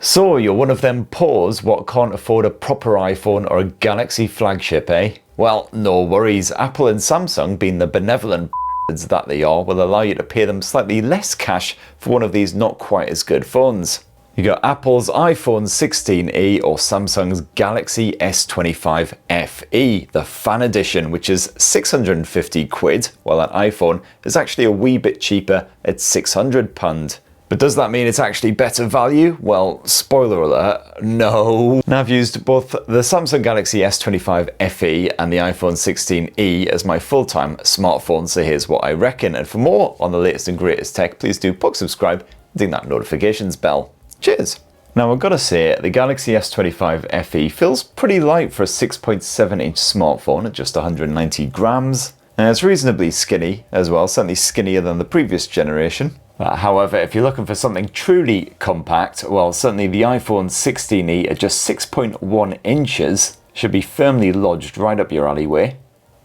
So you're one of them poors what can't afford a proper iPhone or a Galaxy flagship, eh? Well, no worries. Apple and Samsung, being the benevolent that they are, will allow you to pay them slightly less cash for one of these not quite as good phones. You got Apple's iPhone 16e or Samsung's Galaxy S25 FE, the fan edition, which is 650 quid, while that iPhone is actually a wee bit cheaper at £600. But does that mean it's actually better value? Well, spoiler alert, no. Now, I've used both the Samsung Galaxy S25 FE and the iPhone 16e as my full-time smartphone, so here's what I reckon. And for more on the latest and greatest tech, please do subscribe and ding that notifications bell. Cheers! Now, I've got to say, the Galaxy S25 FE feels pretty light for a 6.7-inch smartphone at just 190 grams. And it's reasonably skinny as well, certainly skinnier than the previous generation. However, if you're looking for something truly compact, well, certainly the iPhone 16e at just 6.1 inches should be firmly lodged right up your alleyway.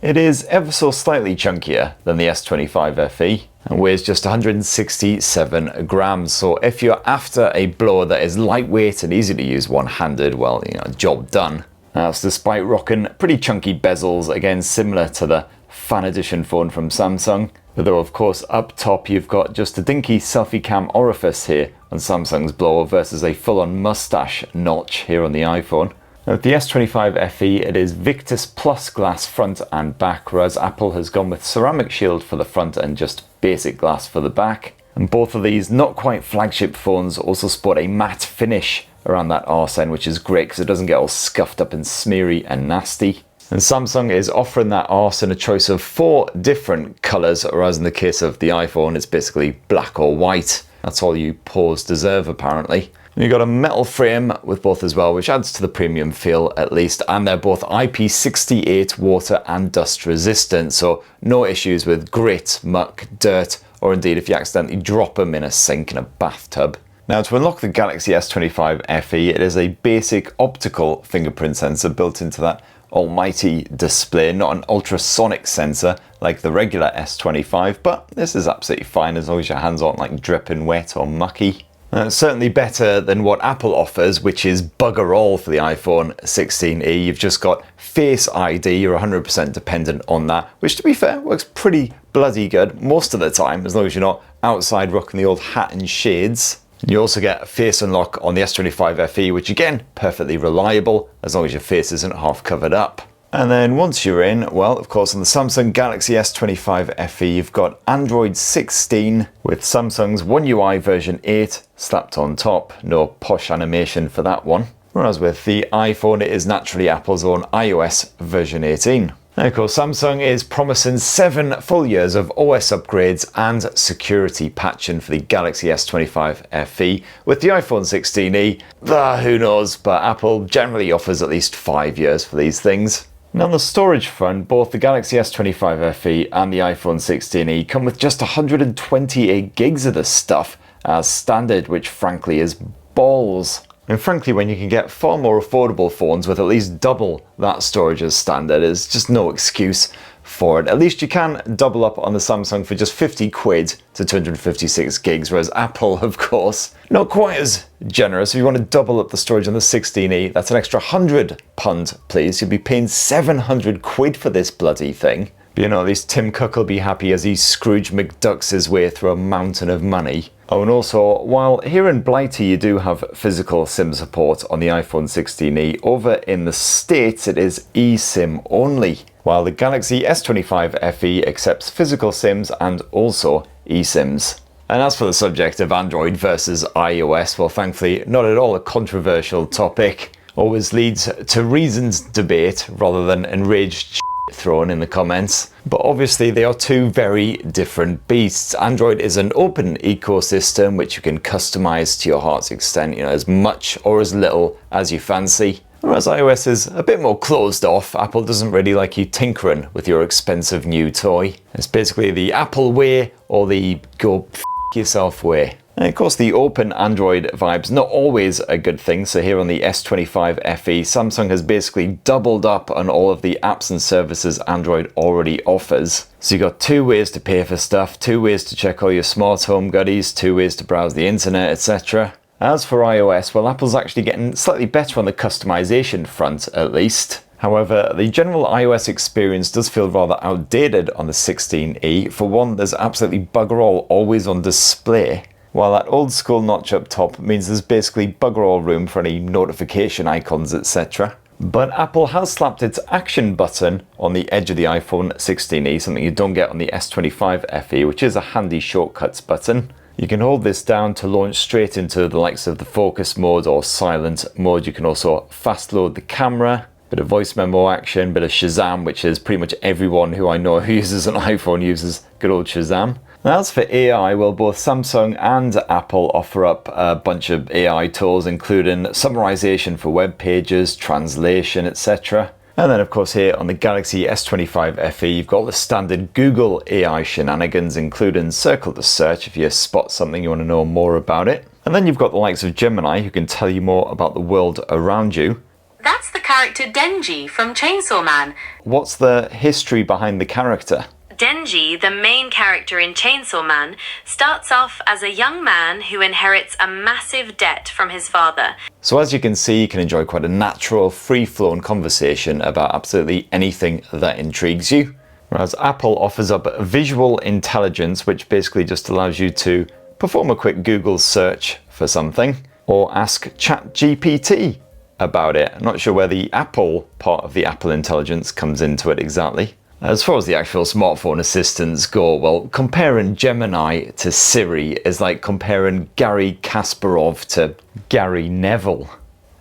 It is ever so slightly chunkier than the S25 FE and weighs just 167 grams. So if you're after a blower that is lightweight and easy to use one-handed, well, job done. That's despite rocking pretty chunky bezels, again similar to the fan edition phone from Samsung. Although of course up top you've got just a dinky selfie cam orifice here on Samsung's blower versus a full-on moustache notch here on the iPhone. Now, with the S25 FE it is Victus Plus glass front and back, whereas Apple has gone with ceramic shield for the front and just basic glass for the back. And both of these not quite flagship phones also sport a matte finish around that arse end, which is great because it doesn't get all scuffed up and smeary and nasty. And Samsung is offering that arse in a choice of 4 different colours, whereas in the case of the iPhone it's basically black or white. That's all you poors deserve apparently. And you've got a metal frame with both as well, which adds to the premium feel at least, and they're both IP68 water and dust resistant, so no issues with grit, muck, dirt, or indeed if you accidentally drop them in a sink in a bathtub. Now, to unlock the Galaxy S25 FE, it is a basic optical fingerprint sensor built into that almighty display, not an ultrasonic sensor like the regular S25, but this is absolutely fine as long as your hands aren't like dripping wet or mucky. It's certainly better than what Apple offers, which is bugger all for the iPhone 16e. You've just got Face ID, you're 100% dependent on that, which to be fair works pretty bloody good most of the time as long as you're not outside rocking the old hat and shades. You also get Face Unlock on the S25 FE, which again, perfectly reliable as long as your face isn't half covered up. And then once you're in, well, of course, on the Samsung Galaxy S25 FE, you've got Android 16 with Samsung's One UI version 8 slapped on top. No posh animation for that one. Whereas with the iPhone, it is naturally Apple's own iOS version 18. Now, of course, Samsung is promising 7 full years of OS upgrades and security patching for the Galaxy S25 FE. With the iPhone 16e, who knows, but Apple generally offers at least 5 years for these things. Now, on the storage front, both the Galaxy S25 FE and the iPhone 16e come with just 128 gigs of this stuff as standard, which frankly is balls. And frankly, when you can get far more affordable phones with at least double that storage as standard, there's just no excuse for it. At least you can double up on the Samsung for just 50 quid to 256 gigs, whereas Apple, of course, not quite as generous. If you want to double up the storage on the 16e, that's an extra £100, please. You'll be paying 700 quid for this bloody thing. But at least Tim Cook will be happy as he Scrooge McDucks his way through a mountain of money. Oh, and also, while here in Blighty you do have physical SIM support on the iPhone 16e, over in the States it is eSIM only, while the Galaxy S25 FE accepts physical SIMs and also eSIMs. And as for the subject of Android versus iOS, well, thankfully not at all a controversial topic. Always leads to reasoned debate rather than enraged thrown in the comments. But obviously they are two very different beasts. Android is an open ecosystem which you can customize to your heart's extent, as much or as little as you fancy. Whereas iOS is a bit more closed off. Apple doesn't really like you tinkering with your expensive new toy. It's basically the Apple way or the go f yourself way. And of course, the open Android vibe's not always a good thing. So here on the S25 FE, Samsung has basically doubled up on all of the apps and services Android already offers. So you've got 2 ways to pay for stuff, 2 ways to check all your smart home goodies, 2 ways to browse the internet, etc. As for iOS, well, Apple's actually getting slightly better on the customization front, at least. However, the general iOS experience does feel rather outdated on the 16E. For one, there's absolutely bugger all always on display, while that old school notch up top means there's basically bugger all room for any notification icons, etc. But Apple has slapped its action button on the edge of the iPhone 16E, something you don't get on the S25 FE, which is a handy shortcuts button. You can hold this down to launch straight into the likes of the focus mode or silent mode. You can also fast load the camera, bit of voice memo action, bit of Shazam, which is pretty much everyone who I know who uses an iPhone uses good old Shazam. Now, as for AI, well, both Samsung and Apple offer up a bunch of AI tools, including summarization for web pages, translation, etc. And then, of course, here on the Galaxy S25 FE, you've got the standard Google AI shenanigans, including circle to search if you spot something you want to know more about it. And then you've got the likes of Gemini, who can tell you more about the world around you. That's the character Denji from Chainsaw Man. What's the history behind the character? Denji, the main character in Chainsaw Man, starts off as a young man who inherits a massive debt from his father. So as you can see, you can enjoy quite a natural, free-flowing conversation about absolutely anything that intrigues you. Whereas Apple offers up visual intelligence, which basically just allows you to perform a quick Google search for something, or ask ChatGPT about it. I'm not sure where the Apple part of the Apple intelligence comes into it exactly. As far as the actual smartphone assistants go, well, comparing Gemini to Siri is like comparing Gary Kasparov to Gary Neville.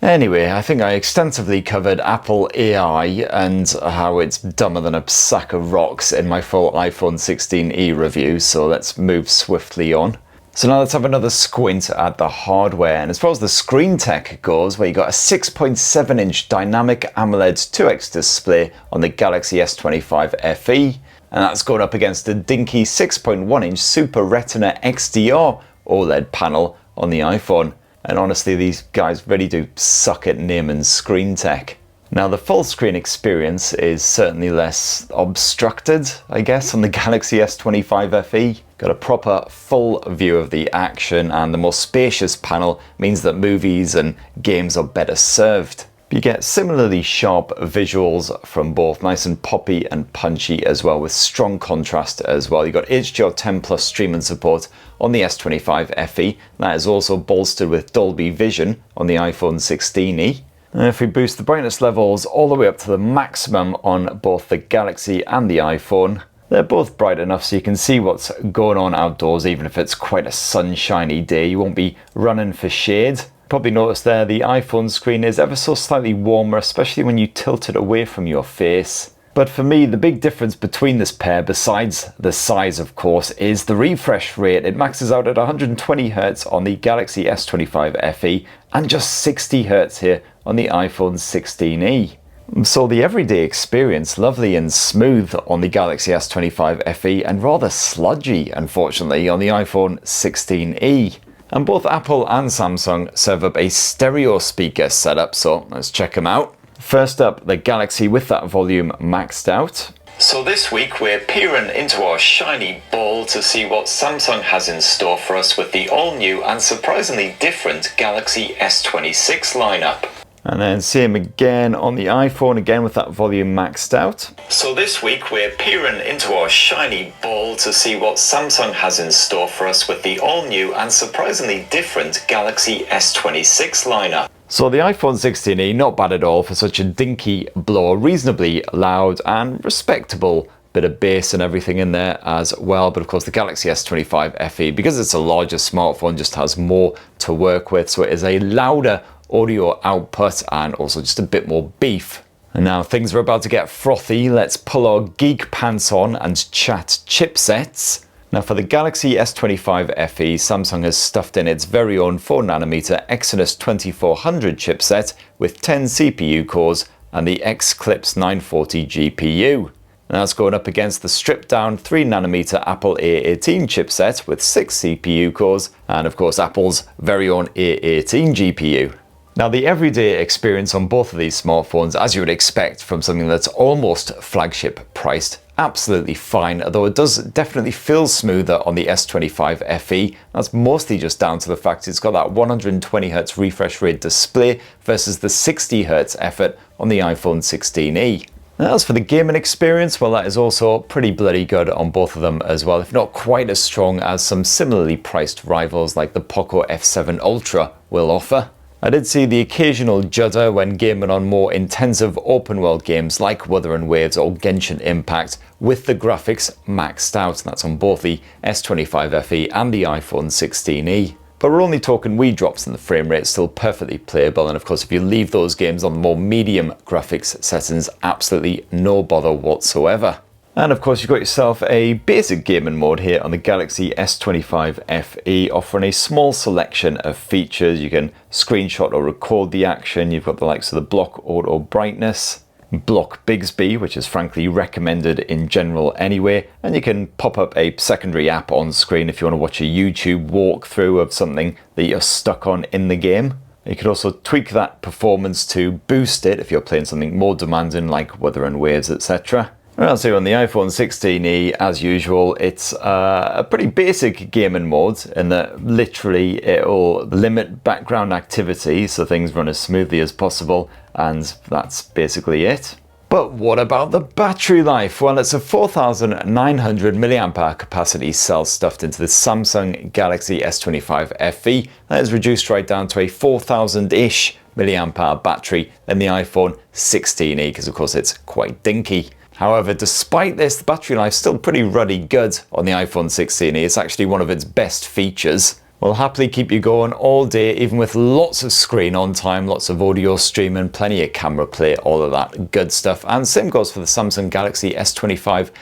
Anyway, I think I extensively covered Apple AI and how it's dumber than a sack of rocks in my full iPhone 16e review, so let's move swiftly on. So now let's have another squint at the hardware. And as far as the screen tech goes, well, you got a 6.7-inch dynamic AMOLED 2X display on the Galaxy S25 FE, and that's going up against a dinky 6.1-inch Super Retina XDR OLED panel on the iPhone. And honestly, these guys really do suck at naming screen tech. Now, the full screen experience is certainly less obstructed, I guess, on the Galaxy S25 FE. Got a proper full view of the action, and the more spacious panel means that movies and games are better served. You get similarly sharp visuals from both, nice and poppy and punchy as well, with strong contrast as well. You've got HDR10 plus streaming support on the S25 FE. That is also bolstered with Dolby Vision on the iPhone 16e. And if we boost the brightness levels all the way up to the maximum on both the Galaxy and the iPhone, they're both bright enough so you can see what's going on outdoors, even if it's quite a sunshiny day. You won't be running for shade. Probably noticed there the iPhone screen is ever so slightly warmer, especially when you tilt it away from your face. But for me, the big difference between this pair, besides the size of course, is the refresh rate. It maxes out at 120Hz on the Galaxy S25 FE and just 60Hz here on the iPhone 16e. So the everyday experience, lovely and smooth on the Galaxy S25 FE and rather sludgy, unfortunately, on the iPhone 16e. And both Apple and Samsung serve up a stereo speaker setup, so let's check them out. First up, the Galaxy with that volume maxed out. So this week we're peering into our shiny ball to see what Samsung has in store for us with the all-new and surprisingly different Galaxy S26 lineup. And then same again on the iPhone, again with that volume maxed out. So this week we're peering into our shiny ball to see what Samsung has in store for us with the all-new and surprisingly different Galaxy S26 lineup. So the iPhone 16e, not bad at all for such a dinky blower, reasonably loud and respectable bit of bass and everything in there as well. But of course the Galaxy S25 FE, because it's a larger smartphone, just has more to work with, so it is a louder audio output and also just a bit more beef. And now things are about to get frothy. Let's pull our geek pants on and chat chipsets. Now for the Galaxy S25 FE, Samsung has stuffed in its very own 4nm Exynos 2400 chipset with 10 CPU cores and the X-Clips 940 GPU. Now it's going up against the stripped down 3nm Apple A18 chipset with 6 CPU cores and of course Apple's very own A18 GPU. Now the everyday experience on both of these smartphones, as you would expect from something that's almost flagship priced, absolutely fine, although it does definitely feel smoother on the S25 FE. That's mostly just down to the fact it's got that 120Hz refresh rate display versus the 60Hz effort on the iPhone 16e. As for the gaming experience, well, that is also pretty bloody good on both of them as well, if not quite as strong as some similarly priced rivals like the Poco F7 Ultra will offer. I did see the occasional judder when gaming on more intensive open world games like Wuthering Waves or Genshin Impact with the graphics maxed out, and that's on both the S25 FE and the iPhone 16e. But we're only talking wee drops in the frame rate, still perfectly playable, and of course if you leave those games on the more medium graphics settings, absolutely no bother whatsoever. And of course you've got yourself a basic gaming mode here on the Galaxy S25 FE, offering a small selection of features. You can screenshot or record the action. You've got the likes of the block auto brightness, block Bixby, which is frankly recommended in general anyway, and you can pop up a secondary app on screen if you want to watch a YouTube walkthrough of something that you're stuck on in the game. You can also tweak that performance to boost it if you're playing something more demanding like Wuthering Waves, etc. Whereas here on the iPhone 16e, as usual, it's a pretty basic gaming mode in that literally it'll limit background activity so things run as smoothly as possible, and that's basically it. But what about the battery life? Well, it's a 4,900 mAh capacity cell stuffed into the Samsung Galaxy S25 FE. That is reduced right down to a 4,000-ish mAh battery in the iPhone 16e, because of course it's quite dinky. However, despite this, the battery life is still pretty ruddy good on the iPhone 16e. It's actually one of its best features. Will happily keep you going all day, even with lots of screen on time, lots of audio streaming, plenty of camera play, all of that good stuff. And same goes for the Samsung Galaxy S25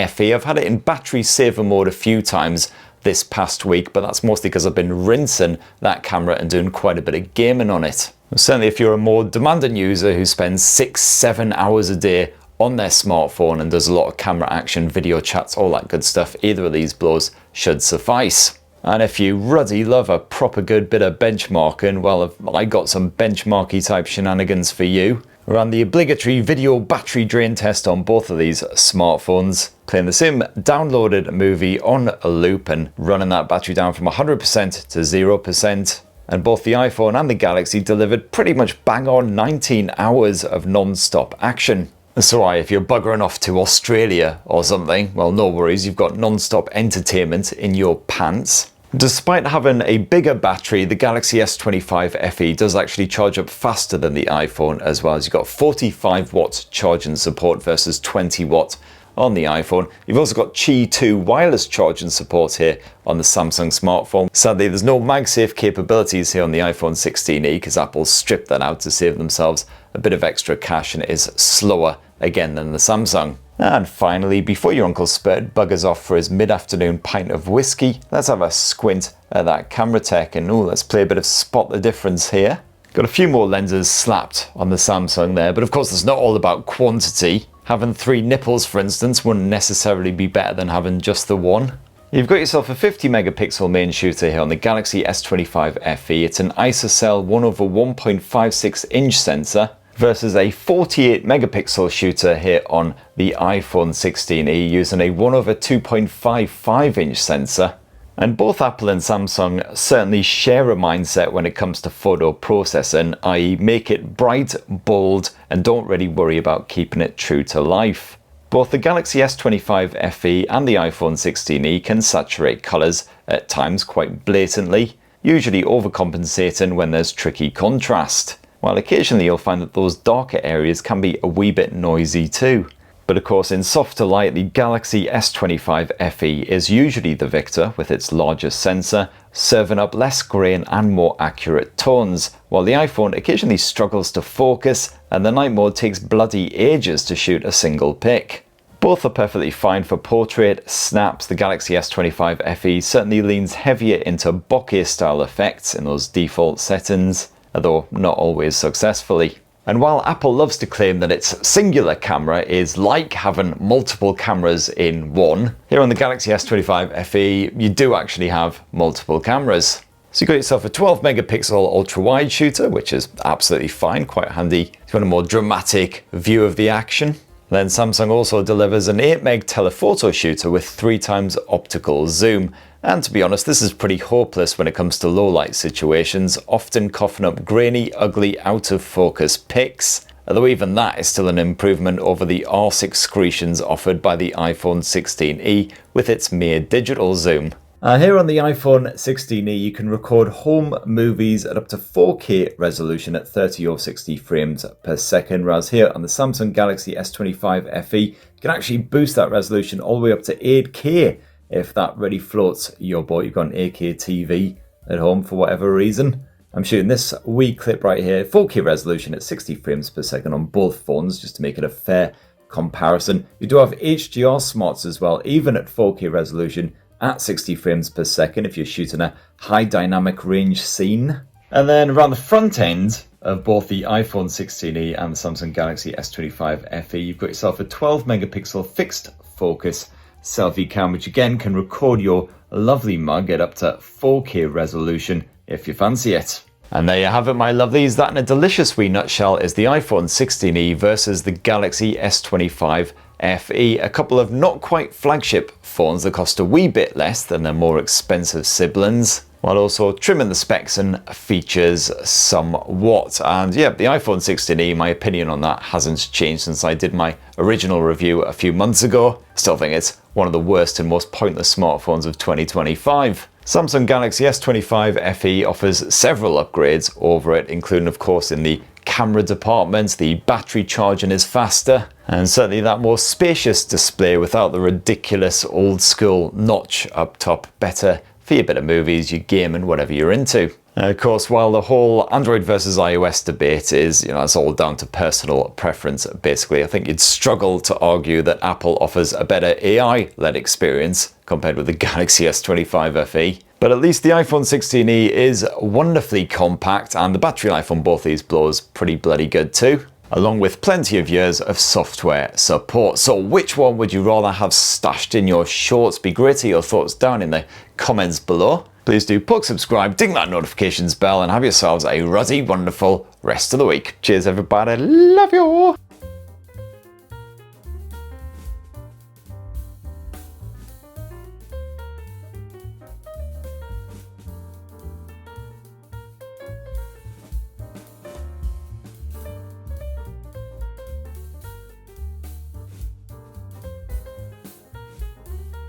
FE. I've had it in battery saver mode a few times this past week, but that's mostly because I've been rinsing that camera and doing quite a bit of gaming on it. Certainly if you're a more demanding user who spends 6-7 hours a day on their smartphone and does a lot of camera action, video chats, all that good stuff, either of these blows should suffice. And if you ruddy love a proper good bit of benchmarking, well, I got some benchmarky type shenanigans for you. We ran the obligatory video battery drain test on both of these smartphones, playing the same downloaded movie on a loop and running that battery down from 100% to 0%. And both the iPhone and the Galaxy delivered pretty much bang on 19 hours of non-stop action. So if you're buggering off to Australia or something, well, no worries, you've got non-stop entertainment in your pants. Despite having a bigger battery, the Galaxy S25 FE does actually charge up faster than the iPhone as well, as you've got 45 watt charging support versus 20 watt on the iPhone. You've also got Qi 2 wireless charging support here on the Samsung smartphone. Sadly, there's no MagSafe capabilities here on the iPhone 16e because Apple stripped that out to save themselves a bit of extra cash, and it is slower again than the Samsung. And finally, before your Uncle Spurt buggers off for his mid-afternoon pint of whiskey, let's have a squint at that camera tech, and let's play a bit of spot the difference here. Got a few more lenses slapped on the Samsung there, but of course it's not all about quantity. Having 3 nipples, for instance, wouldn't necessarily be better than having just the one. You've got yourself a 50 megapixel main shooter here on the Galaxy S25 FE. It's an ISOCELL 1/1.56 inch sensor versus a 48 megapixel shooter here on the iPhone 16e using a 1/2.55 inch sensor. And both Apple and Samsung certainly share a mindset when it comes to photo processing, i.e. make it bright, bold, and don't really worry about keeping it true to life. Both the Galaxy S25 FE and the iPhone 16e can saturate colours at times quite blatantly, usually overcompensating when there's tricky contrast, while occasionally you'll find that those darker areas can be a wee bit noisy too. But of course, in softer light, the Galaxy S25 FE is usually the victor with its larger sensor, serving up less grain and more accurate tones, while the iPhone occasionally struggles to focus and the night mode takes bloody ages to shoot a single pic. Both are perfectly fine for portrait, snaps. The Galaxy S25 FE certainly leans heavier into bokeh style effects in those default settings, although not always successfully. And while Apple loves to claim that its singular camera is like having multiple cameras in one, here on the Galaxy S25 FE you do actually have multiple cameras. So you got yourself a 12 megapixel ultra wide shooter, which is absolutely fine, quite handy if you want a more dramatic view of the action. Then Samsung also delivers an 8 meg telephoto shooter with 3 times optical zoom. And to be honest, this is pretty hopeless when it comes to low light situations, often coughing up grainy, ugly, out of focus pics. Although even that is still an improvement over the arse excretions offered by the iPhone 16e with its mere digital zoom. Here on the iPhone 16e, you can record home movies at up to 4K resolution at 30 or 60 frames per second, whereas here on the Samsung Galaxy S25 FE, you can actually boost that resolution all the way up to 8K if that really floats your boat. You've got an 8K TV at home for whatever reason. I'm shooting this wee clip right here, 4K resolution at 60 frames per second on both phones, just to make it a fair comparison. You do have HDR smarts as well, even at 4K resolution at 60 frames per second if you're shooting a high dynamic range scene. And then around the front end of both the iPhone 16e and the Samsung Galaxy S25 FE, you've got yourself a 12 megapixel fixed focus selfie cam, which again can record your lovely mug at up to 4K resolution if you fancy it. And there you have it, my lovelies. That in a delicious wee nutshell is the iPhone 16e versus the Galaxy S25 FE, a couple of not quite flagship phones that cost a wee bit less than their more expensive siblings, while also trimming the specs and features somewhat. And yeah, the iPhone 16e, my opinion on that hasn't changed since I did my original review a few months ago. Still think it's one of the worst and most pointless smartphones of 2025. Samsung Galaxy S25 FE offers several upgrades over it, including of course in the camera department, the battery charging is faster, and certainly that more spacious display without the ridiculous old school notch up top. Better for your bit of movies, your gaming, whatever you're into. Of course, while the whole Android versus iOS debate is, it's all down to personal preference, basically, I think you'd struggle to argue that Apple offers a better AI-led experience compared with the Galaxy S25 FE. But at least the iPhone 16e is wonderfully compact, and the battery life on both these blows pretty bloody good too, along with plenty of years of software support. So which one would you rather have stashed in your shorts? Be great to your thoughts down in the comments below. Please do poke subscribe, ding that notifications bell, and have yourselves a ruddy, wonderful rest of the week. Cheers everybody, love you!